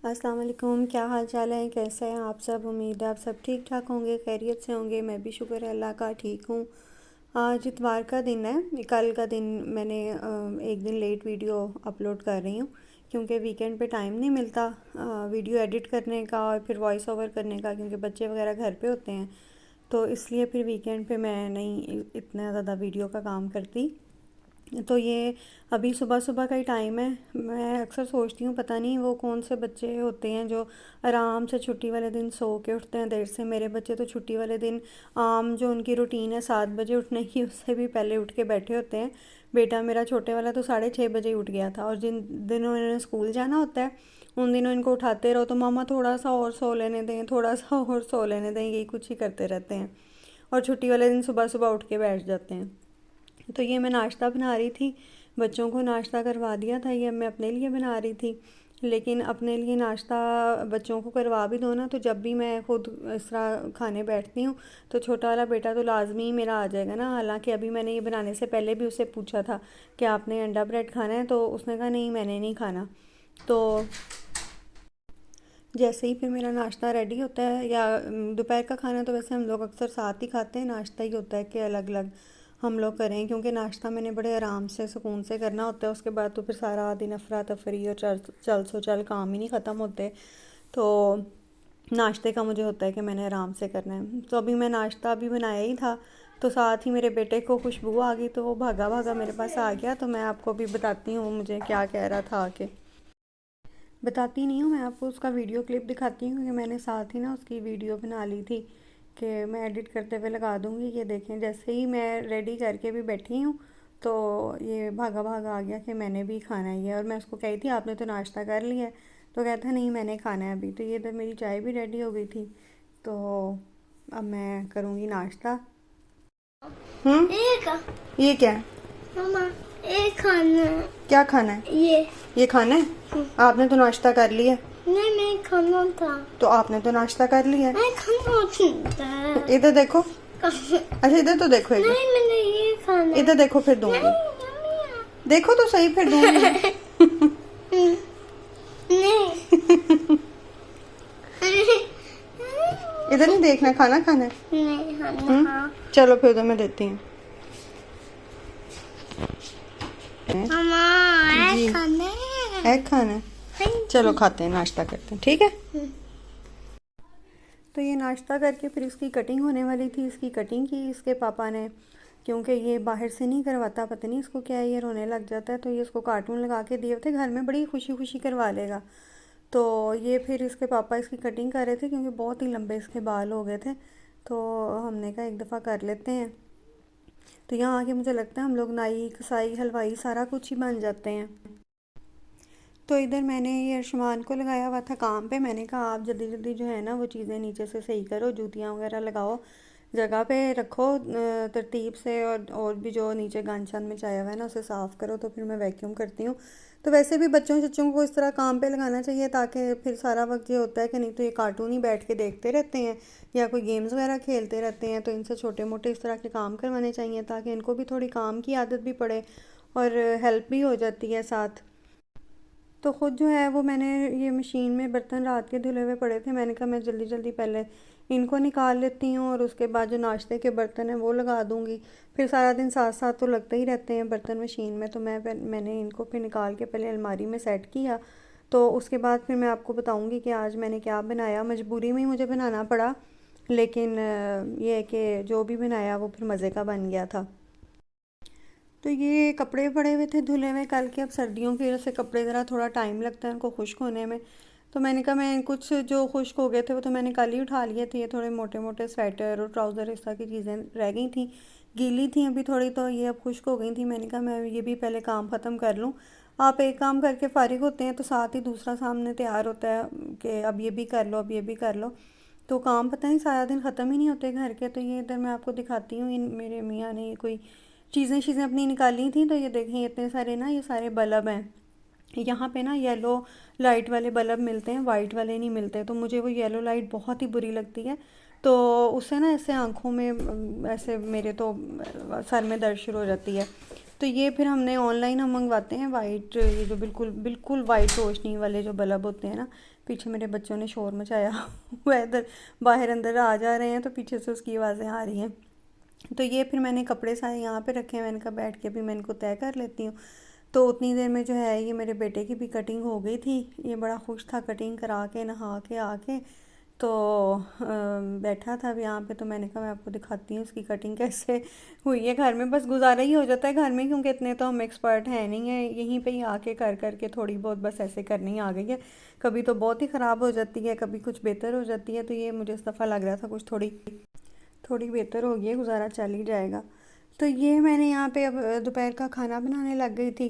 अस्सलाम वालेकुम। क्या हाल चाल है, कैसे हैं आप सब। उम्मीद है आप सब ठीक ठाक होंगे, खैरियत से होंगे। मैं भी शुक्र है अल्लाह का ठीक हूँ। आज इतवार का दिन है। कल का दिन मैंने एक दिन लेट वीडियो अपलोड कर रही हूँ क्योंकि वीकेंड पे टाइम नहीं मिलता वीडियो एडिट करने का और फिर वॉइस ओवर करने का, क्योंकि बच्चे वगैरह घर पे होते हैं। तो इसलिए फिर वीकेंड पे मैं नहीं इतना ज़्यादा वीडियो का काम करती। तो ये अभी सुबह सुबह का ही टाइम है। मैं अक्सर सोचती हूँ पता नहीं वो कौन से बच्चे होते हैं जो आराम से छुट्टी वाले दिन सो के उठते हैं देर से। मेरे बच्चे तो छुट्टी वाले दिन आम जो उनकी रूटीन है 7 बजे उठने की, उससे भी पहले उठ के बैठे होते हैं। बेटा मेरा छोटे वाला तो 6:30 बजे ही उठ गया था। और जिन दिनों इन्होंने स्कूल जाना होता है उन दिनों इनको उठाते रहो तो मामा थोड़ा सा और सो लेने दें, थोड़ा सा और सो लेने दें, यही कुछ ही करते रहते हैं। और छुट्टी वाले दिन सुबह सुबह उठ के बैठ जाते हैं। तो ये मैं नाश्ता बना रही थी, बच्चों को नाश्ता करवा दिया था। ये मैं अपने लिए बना रही थी, लेकिन अपने लिए नाश्ता बच्चों को करवा भी दो ना, तो जब भी मैं खुद इस तरह खाने बैठती हूँ तो छोटा वाला बेटा तो लाजमी मेरा आ जाएगा ना। हालांकि अभी मैंने ये बनाने से पहले भी उससे पूछा था कि आपने अंडा ब्रेड खाना है, तो उसने कहा नहीं मैंने नहीं खाना। तो जैसे ही फिर मेरा नाश्ता रेडी होता है, या दोपहर का खाना तो वैसे हम लोग अक्सर साथ ही खाते हैं, नाश्ता ही होता है कि अलग अलग हम लोग करें, क्योंकि नाश्ता मैंने बड़े आराम से सुकून से करना होता है। उसके बाद तो फिर सारा दिन अफरा तफरी और चल चल सो चल काम ही नहीं ख़त्म होते। तो नाश्ते का मुझे होता है कि मैंने आराम से करना है। तो अभी मैं नाश्ता भी बनाया ही था, तो साथ ही मेरे बेटे को खुशबू आ गई, तो वो भागा भागा मेरे पास आ गया। तो मैं आपको भी बताती हूँ मुझे क्या कह रहा था आके। बताती नहीं हूँ, मैं आपको उसका वीडियो क्लिप दिखाती हूँ, क्योंकि मैंने साथ ही ना उसकी वीडियो बना ली थी कि मैं एडिट करते हुए लगा दूँगी। ये देखें, जैसे ही मैं रेडी करके भी बैठी हूँ तो ये भागा भागा आ गया कि मैंने भी खाना ही है। और मैं उसको कही थी आपने तो नाश्ता कर लिया है, तो कहता नहीं मैंने खाना है अभी। तो ये तो मेरी चाय भी रेडी हो गई थी, तो अब मैं करूँगी नाश्ता। एक ये क्या है? मामा एक खाना है। क्या खाना है? ये खाना है? आपने तो नाश्ता कर लिया। नहीं मैं खाना था। तो आपने तो नाश्ता कर लिया है। मैं खाना था। इधर देखो। अच्छा इधर तो देखो एक बार। नहीं मैंने ये खाना। इधर देखो फिर दूंगी। नहीं देखो तो सही फिर दूंगी। इधर नहीं देखना, खाना खाना है। नहीं खाना। चलो फिर उधर मैं देती हूँ। मामा जी। एक खाना है। एग खाना है, चलो खाते हैं, नाश्ता करते हैं, ठीक है। तो ये नाश्ता करके फिर इसकी कटिंग होने वाली थी, इसकी कटिंग की इसके पापा ने, क्योंकि ये बाहर से नहीं करवाता, पता नहीं इसको क्या है, ये रोने लग जाता है। तो ये इसको कार्टून लगा के दिए थे, घर में बड़ी खुशी खुशी करवा लेगा। तो ये फिर इसके पापा इसकी कटिंग कर रहे थे, क्योंकि बहुत ही लंबे इसके बाल हो गए थे। तो हमने कहा एक दफ़ा कर लेते हैं। तो यहाँ आके मुझे लगता है हम लोग नाई कसाई हलवाई सारा कुछ ही बन जाते हैं। तो इधर मैंने ये अर्शमान को लगाया हुआ था काम पे। मैंने कहा आप जल्दी जल्दी जो है ना वो चीज़ें नीचे से सही करो, जूतियाँ वगैरह लगाओ, जगह पे रखो तरतीब से, और भी जो नीचे गंद शंद मचाया हुआ है ना उसे साफ़ करो। तो फिर मैं वैक्यूम करती हूँ। तो वैसे भी बच्चों को इस तरह काम पे लगाना चाहिए, ताकि फिर सारा वक्त ये होता है कि नहीं तो ये कार्टून ही बैठ के देखते रहते हैं या कोई गेम्स वगैरह खेलते रहते हैं। तो इनसे छोटे मोटे इस तरह के काम करवाने चाहिए, ताकि इनको भी थोड़ी काम की आदत भी पड़े और हेल्प भी हो जाती है साथ। तो ख़ुद जो है वो मैंने ये मशीन में बर्तन रात के धुले हुए पड़े थे, मैंने कहा मैं जल्दी जल्दी पहले इनको निकाल लेती हूँ और उसके बाद जो नाश्ते के बर्तन हैं वो लगा दूँगी। फिर सारा दिन साथ साथ तो लगते ही रहते हैं बर्तन मशीन में। तो मैंने इनको फिर निकाल के पहले अलमारी में सेट किया। तो उसके बाद फिर मैं आपको बताऊँगी कि आज मैंने क्या बनाया। मजबूरी में ही मुझे बनाना पड़ा, लेकिन ये है कि जो भी बनाया वो फिर मज़े का बन गया था। तो ये कपड़े पड़े हुए थे धुले हुए कल के। अब सर्दियों की वजह से कपड़े ज़रा थोड़ा टाइम लगता है उनको खुश्क होने में। तो मैंने कहा मैं कुछ जो खुश्क हो गए थे वो तो मैंने कल ही उठा लिए थे। ये थोड़े मोटे मोटे स्वेटर और ट्राउज़र इस तरह की चीज़ें रह गई थी, गीली थी अभी थोड़ी, तो ये अब खुश्क हो गई थी। मैंने कहा मैं ये भी पहले काम ख़त्म कर लूँ। आप एक काम करके फ़ारिग होते हैं तो साथ ही दूसरा सामने तैयार होता है कि अब ये भी कर लो, अब ये भी कर लो। तो काम पता नहीं सारा दिन ख़त्म ही नहीं होते घर के। तो ये इधर मैं आपको दिखाती हूँ, इन मेरे मियाँ ने कोई चीज़ें अपनी निकाली थी। तो ये देखें इतने सारे ना, ये सारे बल्ब हैं। यहाँ पे ना येलो लाइट वाले बल्ब मिलते हैं, वाइट वाले नहीं मिलते। तो मुझे वो येलो लाइट बहुत ही बुरी लगती है। तो उससे ना ऐसे आँखों में ऐसे मेरे तो सर में दर्द शुरू हो जाती है। तो ये फिर हमने ऑनलाइन हम मंगवाते हैं वाइट, ये जो बिल्कुल बिल्कुल वाइट रोशनी वाले जो बल्ब होते हैं ना। पीछे मेरे बच्चों ने शोर मचाया वह इधर बाहर अंदर आ जा रहे हैं तो पीछे से उसकी आवाज़ें आ रही हैं। तो ये फिर मैंने कपड़े सारे यहाँ पे रखे हैं, मैंने कहा बैठ के भी मैं इनको तय कर लेती हूँ। तो उतनी देर में जो है ये मेरे बेटे की भी कटिंग हो गई थी। ये बड़ा खुश था कटिंग करा के नहा के आके। तो बैठा था अब यहाँ पे, तो मैंने कहा मैं आपको दिखाती हूँ इसकी कटिंग कैसे हुई है। घर में बस गुजारा ही हो जाता है घर में, क्योंकि इतने तो हम एक्सपर्ट हैं नहीं है, यहीं पे ही आके कर कर के थोड़ी बहुत बस ऐसे करनी ही आ गई है। कभी तो बहुत ही ख़राब हो जाती है, कभी कुछ बेहतर हो जाती है। तो ये मुझे इस दफ़ा लग रहा था कुछ थोड़ी थोड़ी बेहतर हो गई है, गुजारा चल ही जाएगा। तो ये मैंने यहाँ पे अब दोपहर का खाना बनाने लग गई थी।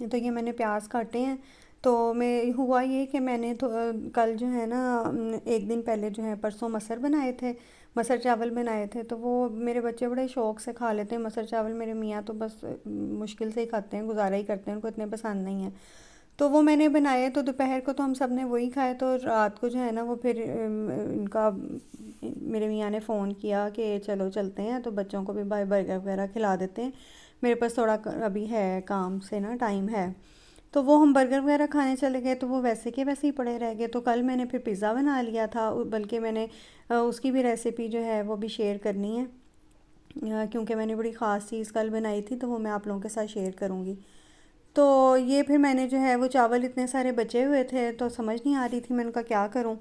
तो ये मैंने प्याज काटे हैं। तो मैं हुआ ये कि मैंने तो कल जो है ना एक दिन पहले जो है परसों मसर बनाए थे, मसर चावल बनाए थे। तो वो मेरे बच्चे बड़े शौक़ से खा लेते हैं मसर चावल। मेरे मियाँ तो बस मुश्किल से ही खाते हैं, गुजारा ही करते हैं, उनको इतने पसंद नहीं है। तो वो मैंने बनाए, तो दोपहर को तो हम सब ने वही खाए। तो रात को जो है ना वो फिर इनका मेरे मियाँ ने फ़ोन किया कि चलो चलते हैं, तो बच्चों को भी बर्गर वगैरह खिला देते हैं। मेरे पास थोड़ा अभी है काम से ना टाइम है। तो वो हम बर्गर वगैरह खाने चले गए, तो वो वैसे के वैसे ही पड़े रह गए। तो कल मैंने फिर पिज़्ज़ा बना लिया था, बल्कि मैंने उसकी भी रेसिपी जो है वो भी शेयर करनी है, क्योंकि मैंने बड़ी ख़ास चीज़ कल बनाई थी, तो वो मैं आप लोगों के साथ शेयर करूँगी। तो ये फिर मैंने जो है वो चावल इतने सारे बचे हुए थे, तो समझ नहीं आ रही थी मैं उनका क्या करूं।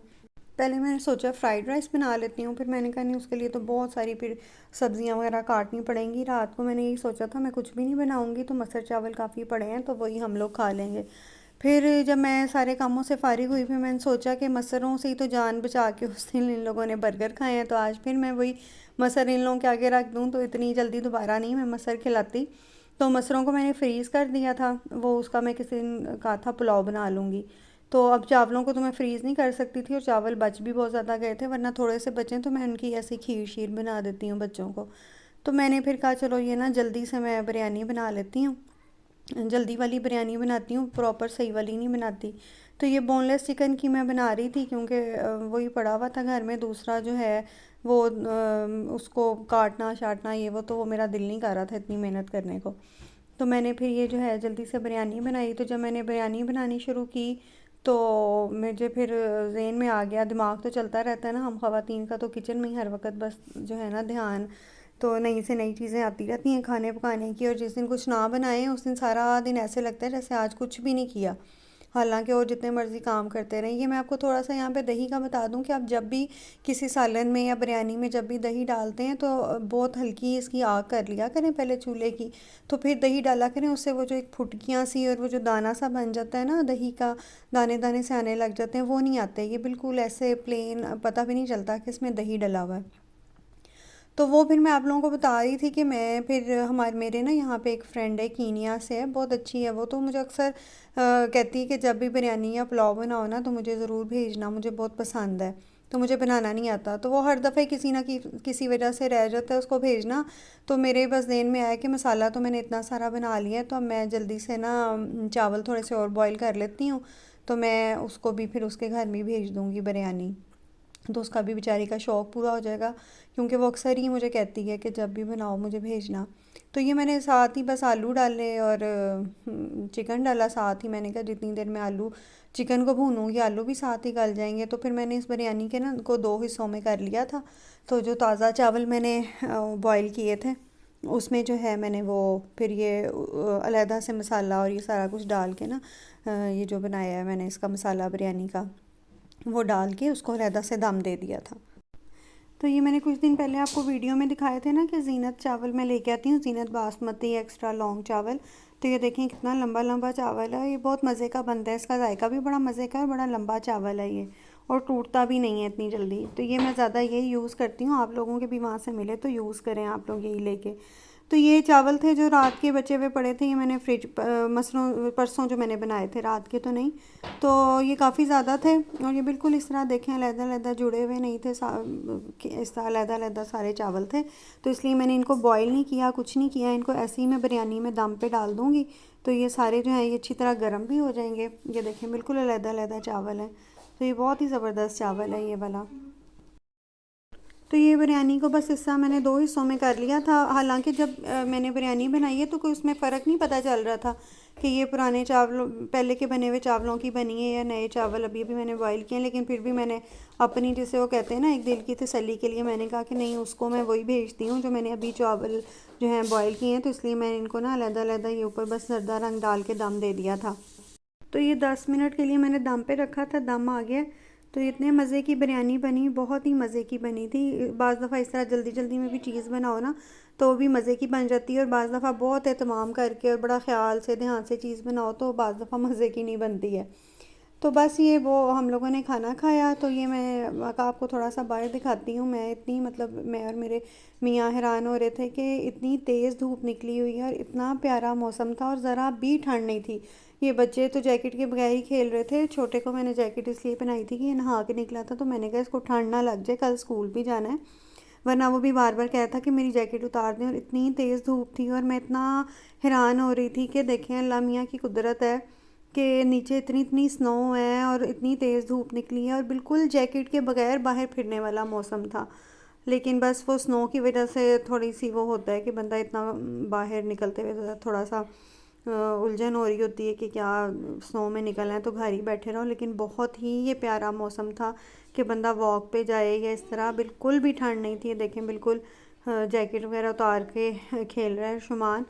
पहले मैंने सोचा फ्राइड राइस बना लेती हूँ, फिर मैंने कहा नहीं, उसके लिए तो बहुत सारी फिर सब्जियां वगैरह काटनी पड़ेंगी। रात को मैंने यही सोचा था मैं कुछ भी नहीं बनाऊंगी, तो मसर चावल काफ़ी पड़े हैं तो वही हम लोग खा लेंगे। फिर जब मैं सारे कामों से फारिग हुई, फिर मैंने सोचा कि मसरों से ही तो जान बचा के उस दिन इन लोगों ने बर्गर खाए हैं, तो आज फिर मैं वही मसर इन लोगों के आगे रख दूँ, तो इतनी जल्दी दोबारा नहीं मैं मसर खिलाती। तो मसरों को मैंने फ्रीज़ कर दिया था, वो उसका मैं किसी दिन कहा था पुलाव बना लूँगी। तो अब चावलों को तो मैं फ्रीज़ नहीं कर सकती थी, और चावल बच भी बहुत ज़्यादा गए थे, वरना थोड़े से बचे तो मैं उनकी ऐसी खीर शीर बना देती हूँ बच्चों को। तो मैंने फिर कहा चलो ये ना जल्दी से मैं बिरयानी बना लेती हूँ, जल्दी वाली बिरयानी बनाती हूँ, प्रॉपर सही वाली नहीं बनाती। तो ये बोनलेस चिकन की मैं बना रही थी, क्योंकि वही पड़ा हुआ था घर में। दूसरा जो है वो उसको काटना शाटना ये वो, तो वो मेरा दिल नहीं कर रहा था इतनी मेहनत करने को। तो मैंने फिर ये जो है जल्दी से बिरयानी बनाई। तो जब मैंने बिरयानी बनानी शुरू की, तो मुझे फिर ज़हन में आ गया, दिमाग तो चलता रहता है ना हम ख़वातीन का, तो किचन में ही हर वक्त बस जो है ना ध्यान, तो नई से नई चीज़ें आती रहती हैं खाने पकाने की। और जिस दिन कुछ ना बनाएं उस दिन सारा दिन ऐसे लगता है जैसे आज कुछ भी नहीं किया, हालांकि और जितने मर्ज़ी काम करते रहें। ये मैं आपको थोड़ा सा यहाँ पे दही का बता दूं कि आप जब भी किसी सालन में या बिरयानी में जब भी दही डालते हैं, तो बहुत हल्की इसकी आग कर लिया करें पहले चूल्हे की, तो फिर दही डाला करें। उससे वो जो एक फुटकियाँ सी और वो जो दाना सा बन जाता है ना दही का, दाने दाने से आने लग जाते हैं, वो नहीं आते। ये बिल्कुल ऐसे प्लेन, पता भी नहीं चलता कि इसमें दही डला हुआ है। तो वो फिर मैं आप लोगों को बता रही थी कि मैं फिर हमारे मेरे ना यहाँ पे एक फ्रेंड है, कीनिया से है, बहुत अच्छी है वो। तो मुझे अक्सर कहती है कि जब भी बिरयानी या पुलाव बनाओ ना तो मुझे ज़रूर भेजना, मुझे बहुत पसंद है। तो मुझे बनाना नहीं आता, तो वो हर दफ़े किसी ना किसी वजह से रह जाता है उसको भेजना। तो मेरे बस ज़हन में आया कि मसाला तो मैंने इतना सारा बना लिया है, तो अब मैं जल्दी से ना चावल थोड़े से और बॉईल कर लेती हूँ। तो मैं उसको भी फिर उसके घर में ही भेज दूँगी बिरयानी, तो उसका भी बेचारी का शौक़ पूरा हो जाएगा, क्योंकि वो अक्सर ही मुझे कहती है कि जब भी बनाओ मुझे भेजना। तो ये मैंने साथ ही बस आलू डाले और चिकन डाला साथ ही। मैंने कहा जितनी देर में आलू चिकन को भूनूंगी आलू भी साथ ही गल जाएंगे। तो फिर मैंने इस बिरयानी के ना को दो हिस्सों में कर लिया था। तो जो ताज़ा चावल मैंने बॉईल किए थे उसमें जो है मैंने वो फिर ये अलहदा से मसाला और ये सारा कुछ डाल के ना ये जो बनाया है मैंने इसका मसाला बिरयानी का, वो डाल के उसको अलहदा से दम दे दिया था। तो ये मैंने कुछ दिन पहले आपको वीडियो में दिखाए थे ना कि ज़ीनत चावल मैं लेके आती हूँ, ज़ीनत बासमती एक्स्ट्रा लॉन्ग चावल। तो ये देखें कितना लंबा लंबा चावल है, ये बहुत मज़े का बनता है, इसका जायका भी बड़ा मज़े का है, बड़ा लंबा चावल है ये, और टूटता भी नहीं है इतनी जल्दी। तो ये मैं ज़्यादा यही यूज़ करती हूँ, आप लोगों के भी वहाँ से मिले तो यूज़ करें आप लोग यही लेके। तो ये चावल थे जो रात के बचे हुए पड़े थे, ये मैंने फ्रिज मसलों परसों जो मैंने बनाए थे, रात के तो नहीं। तो ये काफ़ी ज़्यादा थे, और ये बिल्कुल इस तरह देखें अलहदा अलहदा जुड़े हुए नहीं थे, इस तरह अलहदा अलहदा सारे चावल थे। तो इसलिए मैंने इनको बॉईल नहीं किया, कुछ नहीं किया, इनको ऐसे ही मैं बिरयानी में दम पे डाल दूँगी। तो ये सारे जो हैं ये अच्छी तरह गर्म भी हो जाएंगे। ये देखें बिल्कुल अलहदा अलहदा चावल हैं, तो ये बहुत ही ज़बरदस्त चावल है ये वाला। तो ये बिरयानी को बस हिस्सा मैंने 2 हिस्सों में कर लिया था। हालांकि जब मैंने बिरयानी बनाई है तो कोई उसमें फ़र्क नहीं पता चल रहा था कि ये पुराने चावलों पहले के बने हुए चावलों की बनी है या नए चावल अभी अभी मैंने बॉईल किए हैं। लेकिन फिर भी मैंने अपनी, जिसे वो कहते हैं ना, एक दिल की तसल्ली के लिए मैंने कहा कि नहीं, उसको मैं वही भेजती हूँ जो मैंने अभी चावल जो हैं बॉईल किए हैं। तो इसलिए मैंने इनको ना अलग-अलग ये ऊपर बस जर्दा रंग डाल के दम दे दिया था। तो ये 10 मिनट के लिए मैंने दम पे रखा था, दम आ गया। तो इतने मज़े की बिरयानी बनी, बहुत ही मज़े की बनी थी। बाज़ दफ़ा इस तरह जल्दी जल्दी में भी चीज़ बनाओ ना तो वो भी मज़े की बन जाती है, और बाज़ दफ़ा बहुत एहतमाम करके और बड़ा ख्याल से ध्यान से चीज़ बनाओ तो बाज़ दफ़ा मज़े की नहीं बनती है। तो बस ये वो हम लोगों ने खाना खाया। तो ये मैं आपको थोड़ा सा बाहर दिखाती हूँ। मैं इतनी, मतलब मैं और मेरे मियाँ हैरान हो रहे थे कि इतनी तेज़ धूप निकली हुई है और इतना प्यारा मौसम था और ज़रा भी ठंड नहीं थी। ये बच्चे तो जैकेट के बगैर ही खेल रहे थे। छोटे को मैंने जैकेट इसलिए पहनाई थी कि ये नहा के निकला था, तो मैंने कहा इसको ठंड ना लग जाए, कल स्कूल भी जाना है। वरना वो भी बार बार कह था कि मेरी जैकेट उतार दें। और इतनी तेज़ धूप थी और मैं इतना हैरान हो रही थी कि देखें अल्लाह मियाँ की कुदरत है कि नीचे इतनी इतनी स्नो है और इतनी तेज़ धूप निकली है और बिल्कुल जैकेट के बगैर बाहर फिरने वाला मौसम था। लेकिन बस वो स्नो की वजह से थोड़ी सी वो होता है कि बंदा इतना बाहर निकलते हुए थोड़ा सा उलझन हो रही होती है कि क्या स्नो में निकलना है तो घर ही बैठे रहो। लेकिन बहुत ही ये प्यारा मौसम था कि बंदा वॉक पे जाए या इस तरह, बिल्कुल भी ठंड नहीं थी। देखें बिल्कुल जैकेट वगैरह उतार के खेल रहा है शुमान।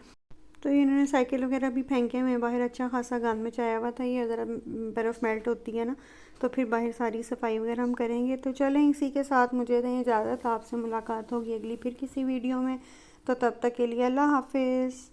तो इन्होंने साइकिल वगैरह भी फेंके हुए हैं बाहर, अच्छा खासा गंद मचाया हुआ था। ये ज़रा बर्फ़ मेल्ट होती है ना तो फिर बाहर सारी सफाई वगैरह हम करेंगे। तो चलें, इसी के साथ मुझे दें इजाज़त। आपसे मुलाकात होगी अगली फिर किसी वीडियो में। तो तब तक के लिए अल्लाह हाफिज़।